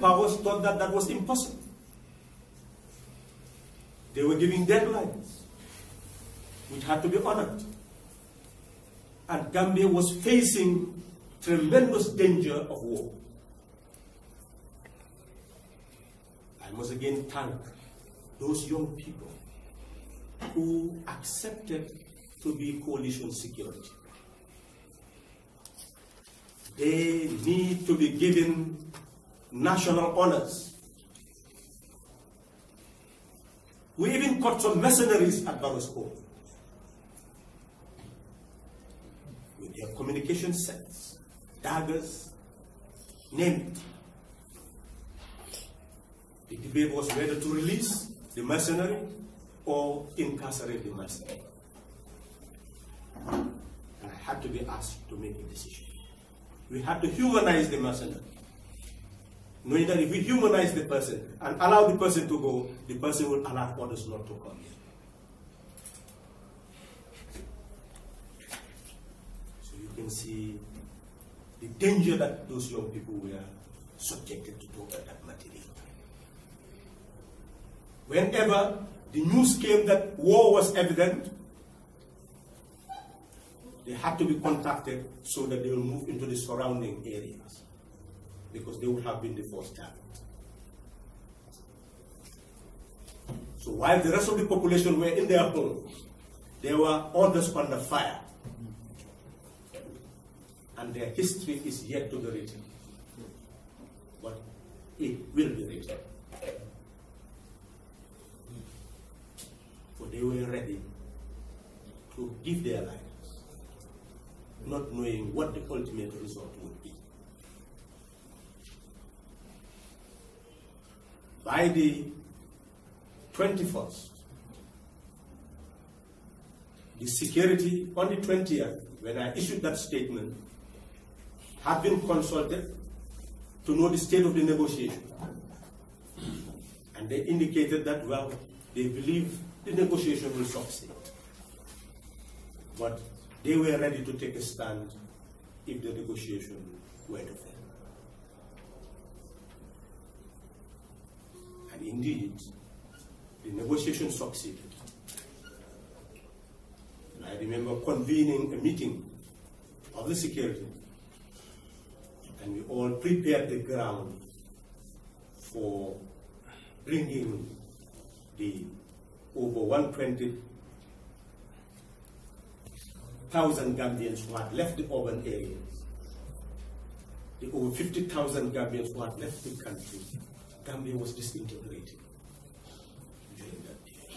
powers thought that that was impossible. They were giving deadlines, which had to be honored. And Gambia was facing tremendous danger of war. I must again thank those young people who accepted to be coalition security. They need to be given national honors. We even caught some mercenaries at Barrow's home with their communication sets, daggers, name it. The debate was whether to release the mercenary or incarcerate the mercenary. And I had to be asked to make a decision. We had to humanize the mercenary, knowing that if we humanize the person and allow the person to go, the person will allow others not to come. So you can see the danger that those young people were subjected to at that material time. Whenever the news came that war was evident, they had to be contacted so that they will move into the surrounding areas, because they would have been the first target. So while the rest of the population were in their homes, there were others under fire. And their history is yet to be written. But it will be written. For they were ready to give their lives, not knowing what the ultimate result would be. By the 21st, the security, on the 20th, when I issued that statement, had been consulted to know the state of the negotiation. And they indicated that, well, they believe the negotiation will succeed. But they were ready to take a stand if the negotiation were to fail. And indeed, the negotiation succeeded. And I remember convening a meeting of the security, and we all prepared the ground for bringing the over 120,000 Gambians who had left the urban areas, the over 50,000 Gambians who had left the country. Gambia was disintegrating during that period.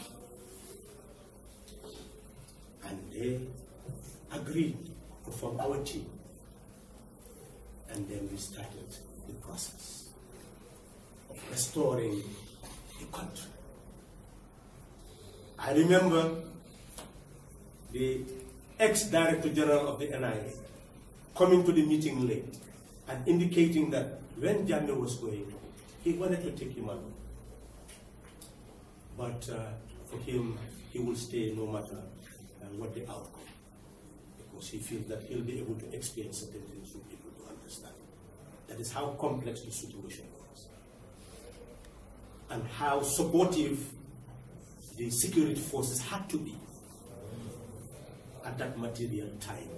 And they agreed to form our team. And then we started the process of restoring the country. I remember the ex-Director General of the NIA coming to the meeting late and indicating that when Jammeh was going, he wanted to take him along. But for him, he will stay no matter what the outcome, because he feels that he'll be able to explain certain things for people to understand. That is how complex the situation was, and how supportive the security forces had to be at that material time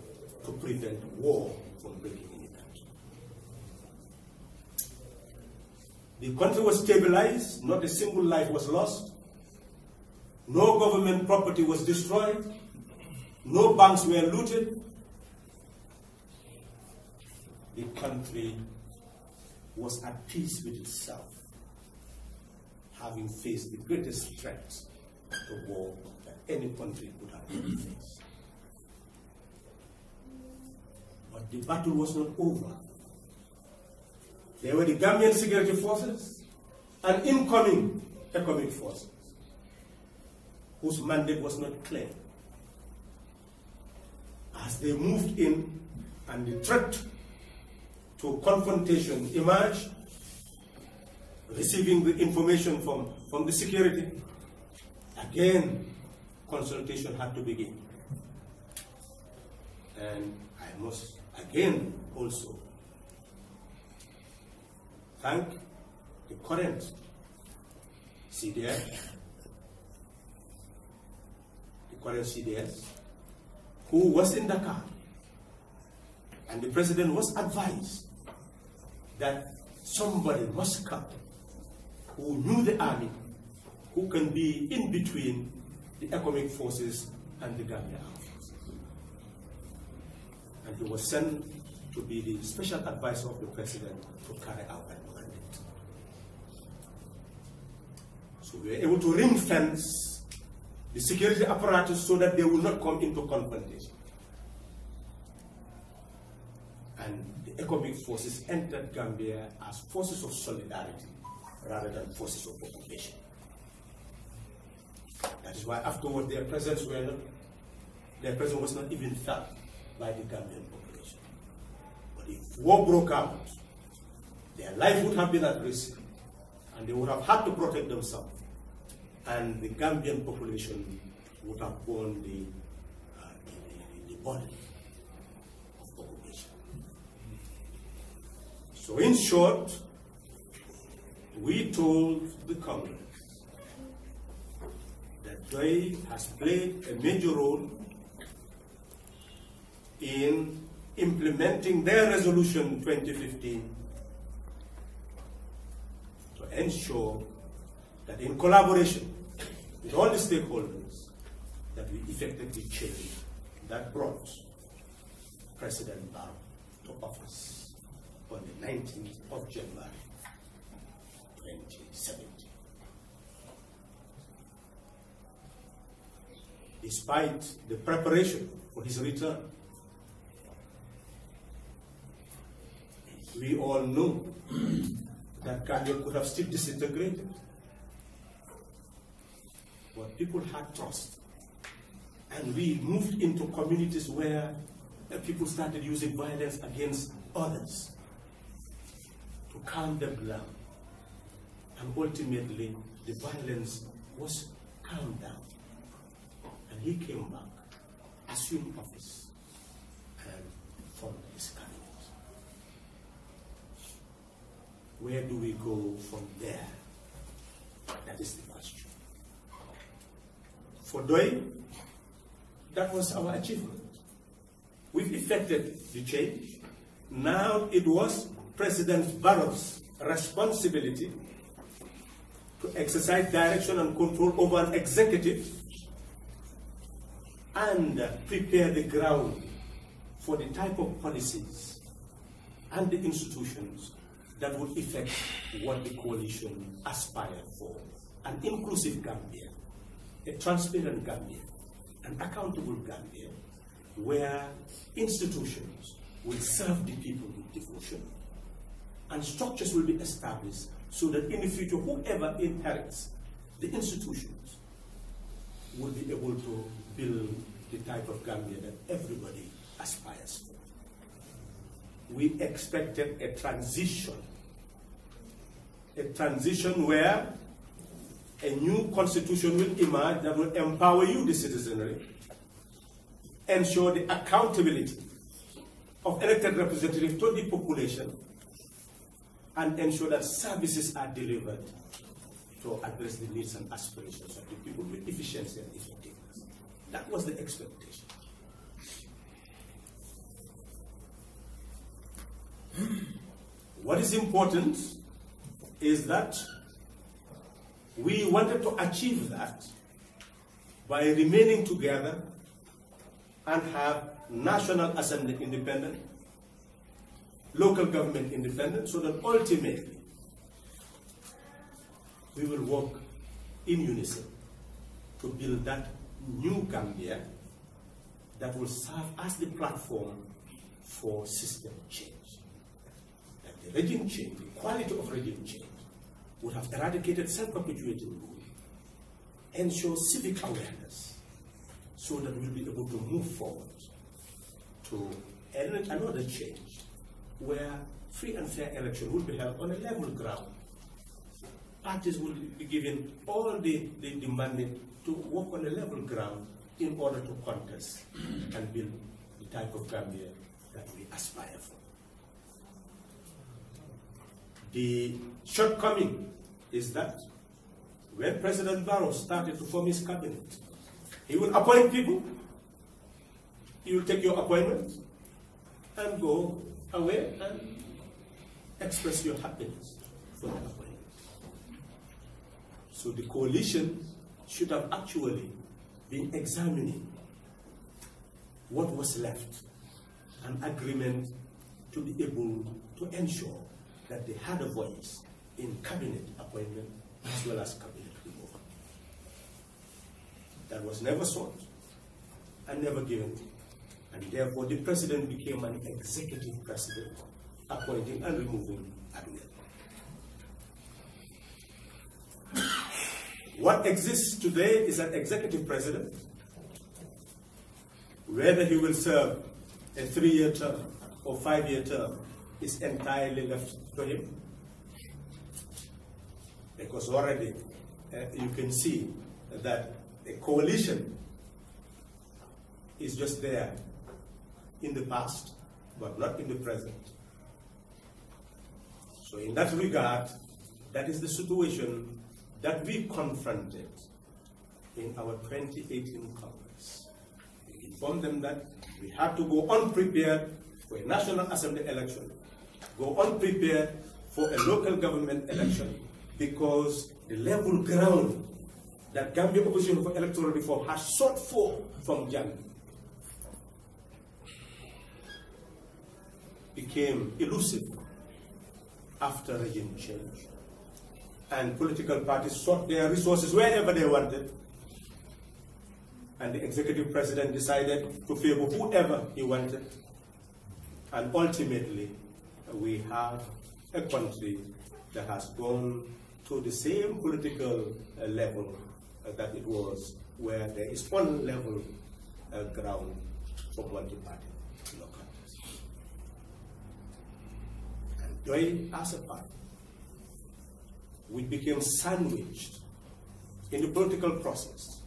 to prevent war from breaking in the country. The country was stabilized, not a single life was lost, no government property was destroyed, no banks were looted. The country was at peace with itself, having faced the greatest threat to war that any country could have ever faced. But the battle was not over. There were the Gambian security forces and incoming economic forces, whose mandate was not clear. As they moved in and the threat to confrontation emerged, receiving the information from the security, again, consultation had to begin. And I must again also thank the current CDS, who was in Dakar, and the president was advised that somebody must come who knew the army, who can be in between the economic forces and the Gambia armed forces. And he was sent to be the special advisor of the president to carry out that mandate. So we were able to ring fence the security apparatus so that they will not come into confrontation. And the economic forces entered Gambia as forces of solidarity rather than forces of occupation. That is why afterward their presence was not even felt by the Gambian population. But if war broke out, their life would have been at risk, and they would have had to protect themselves, and the Gambian population would have borne the burden of occupation. So in short, we told the Congress that they has played a major role in implementing their resolution 2015 to ensure that in collaboration with all the stakeholders that we effectively change that brought President Barrow to office on the 19th of January 2017. Despite the preparation for his return, we all know that Gambia could have still disintegrated. But people had trust. And we moved into communities where people started using violence against others to calm them down. And ultimately, the violence was calmed down. And he came back, assumed office, and formed his cabinet. Where do we go from there? That is the question. For DOI, that was our achievement. We've effected the change. Now it was President Barrow's responsibility to exercise direction and control over an executive and prepare the ground for the type of policies and the institutions that would effect what the coalition aspired for. An inclusive Gambia, a transparent Gambia, an accountable Gambia, where institutions will serve the people with devotion, and structures will be established so that in the future, whoever inherits the institutions will be able to build the type of Gambia that everybody aspires for. We expected a transition where a new constitution will emerge that will empower you, the citizenry, ensure the accountability of elected representatives to the population, and ensure that services are delivered to address the needs and aspirations of the people with efficiency and effectiveness. That was the expectation. What is important is that we wanted to achieve that by remaining together and have National Assembly independent, local government independent, so that ultimately we will work in unison to build that new Gambia that will serve as the platform for system change. That the regime change, the quality of regime change, would have eradicated self-perpetuating rule, ensure civic awareness, so that we'll be able to move forward to another change where free and fair election will be held on a level ground. Parties will be given all the mandate to work on a level ground in order to contest and build the type of Gambia that we aspire for. The shortcoming is that when President Barrow started to form his cabinet, he will appoint people, he will take your appointment and go away and express your happiness for the appointment. So the coalition should have actually been examining what was left, an agreement to be able to ensure that they had a voice in cabinet appointment as well as cabinet removal. That was never sought and never given. And therefore the president became an executive president, appointing and removing at will. What exists today is an executive president. Whether he will serve a 3-year term or 5-year term is entirely left to him. Because already you can see that a coalition is just there in the past, but not in the present. So in that regard, that is the situation that we confronted in our 2018 Congress. We informed them that we had to go unprepared for a National Assembly election, go unprepared for a local government election, because the level ground that Gambia Opposition for Electoral Reform has sought for from January became elusive after regime change. And political parties sought their resources wherever they wanted. And the executive president decided to favor whoever he wanted. And ultimately, we have a country that has gone to the same political level that it was, where there is one level ground for multi-party localities. And DOI as a party, we became sandwiched in the political process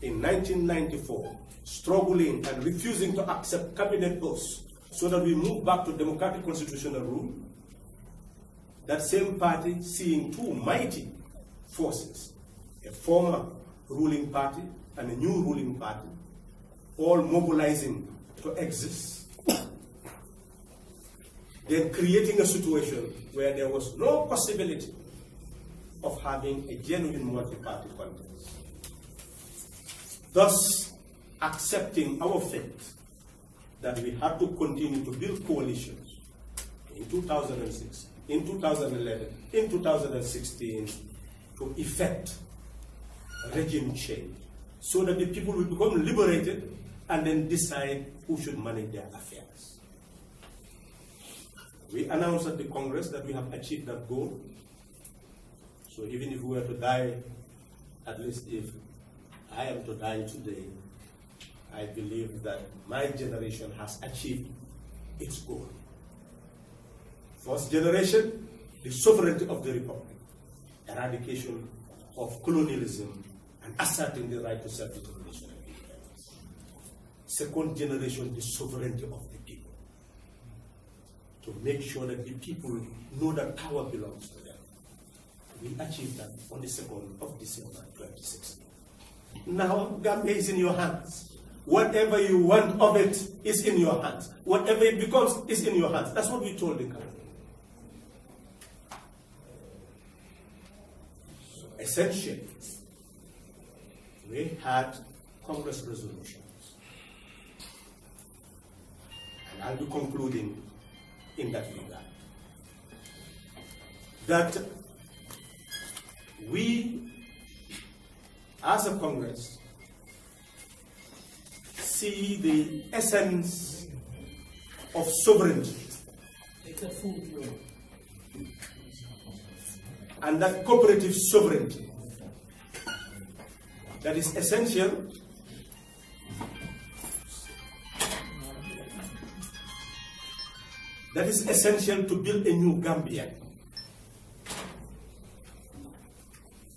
in 1994, struggling and refusing to accept cabinet posts so that we moved back to democratic constitutional rule. That same party seeing two mighty forces, a former ruling party and a new ruling party, all mobilizing to exist. Then creating a situation where there was no possibility of having a genuine multi-party contest. Thus, accepting our fate that we had to continue to build coalitions in 2006, in 2011, in 2016, to effect regime change, so that the people will become liberated and then decide who should manage their affairs. We announced at the Congress that we have achieved that goal. So even if we were to die, at least if I am to die today, I believe that my generation has achieved its goal. First generation, the sovereignty of the Republic, eradication of colonialism, and asserting the right to self-determination and independence. Second generation, the sovereignty of the people, to make sure that the people know that power belongs to them. We achieved that on the 2nd of December 2016. Now Gambia is in your hands. Whatever you want of it is in your hands. Whatever it becomes is in your hands. That's what we told the country. So essentially, we had Congress resolutions. And I'll be concluding in that regard. That we, as a Congress, see the essence of sovereignty and that cooperative sovereignty that is essential to build a new Gambia.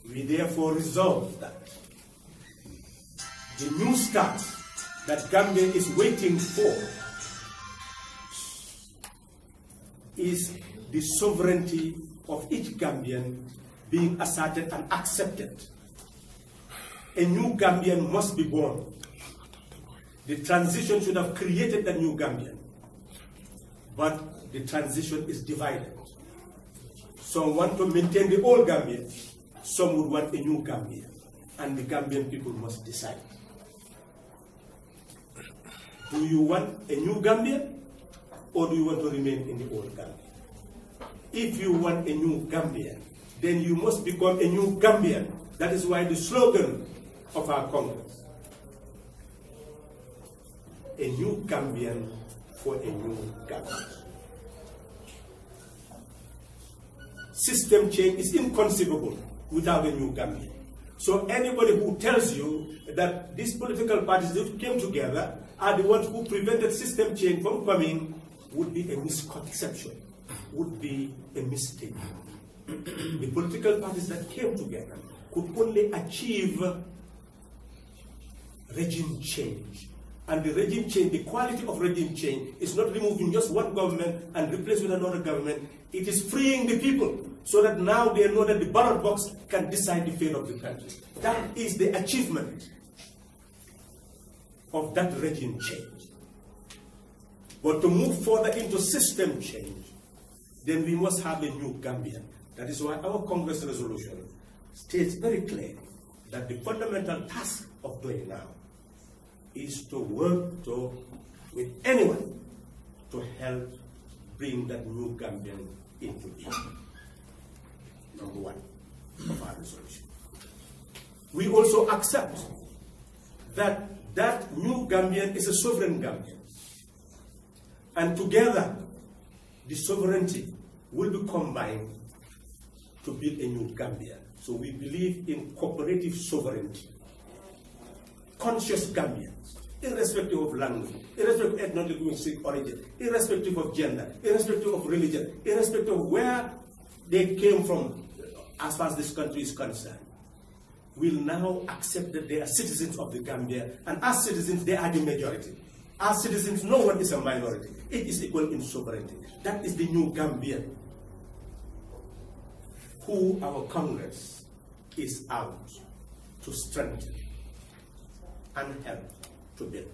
We therefore resolve that the new start that Gambia is waiting for is the sovereignty of each Gambian being asserted and accepted. A new Gambian must be born. The transition should have created a new Gambian, but the transition is divided. Some want to maintain the old Gambian, some would want a new Gambian, and the Gambian people must decide. Do you want a new Gambian, or do you want to remain in the old Gambian? If you want a new Gambian, then you must become a new Gambian. That is why the slogan of our Congress, a new Gambian for a new Gambian. System change is inconceivable without a new Gambian. So anybody who tells you that these political parties that came together are the ones who prevented system change from coming would be a misconception, would be a mistake. The political parties that came together could only achieve regime change. And the regime change, the quality of regime change is not removing just one government and replacing with another government. It is freeing the people so that now they know that the ballot box can decide the fate of the country. That is the achievement of that regime change. But to move further into system change, then we must have a new Gambian. That is why our Congress resolution states very clearly that the fundamental task of doing now is to work with anyone to help bring that new Gambian into being. Number one of our resolution. We also accept that that new Gambian is a sovereign Gambian. And together, the sovereignty will be combined to build a new Gambia. So we believe in cooperative sovereignty. Conscious Gambians, irrespective of language, irrespective of ethnic origin, irrespective of gender, irrespective of religion, irrespective of where they came from as far as this country is concerned, will now accept that they are citizens of the Gambia, and as citizens, they are the majority. As citizens, no one is a minority. It is equal in sovereignty. That is the new Gambia, who our Congress is out to strengthen and help to build.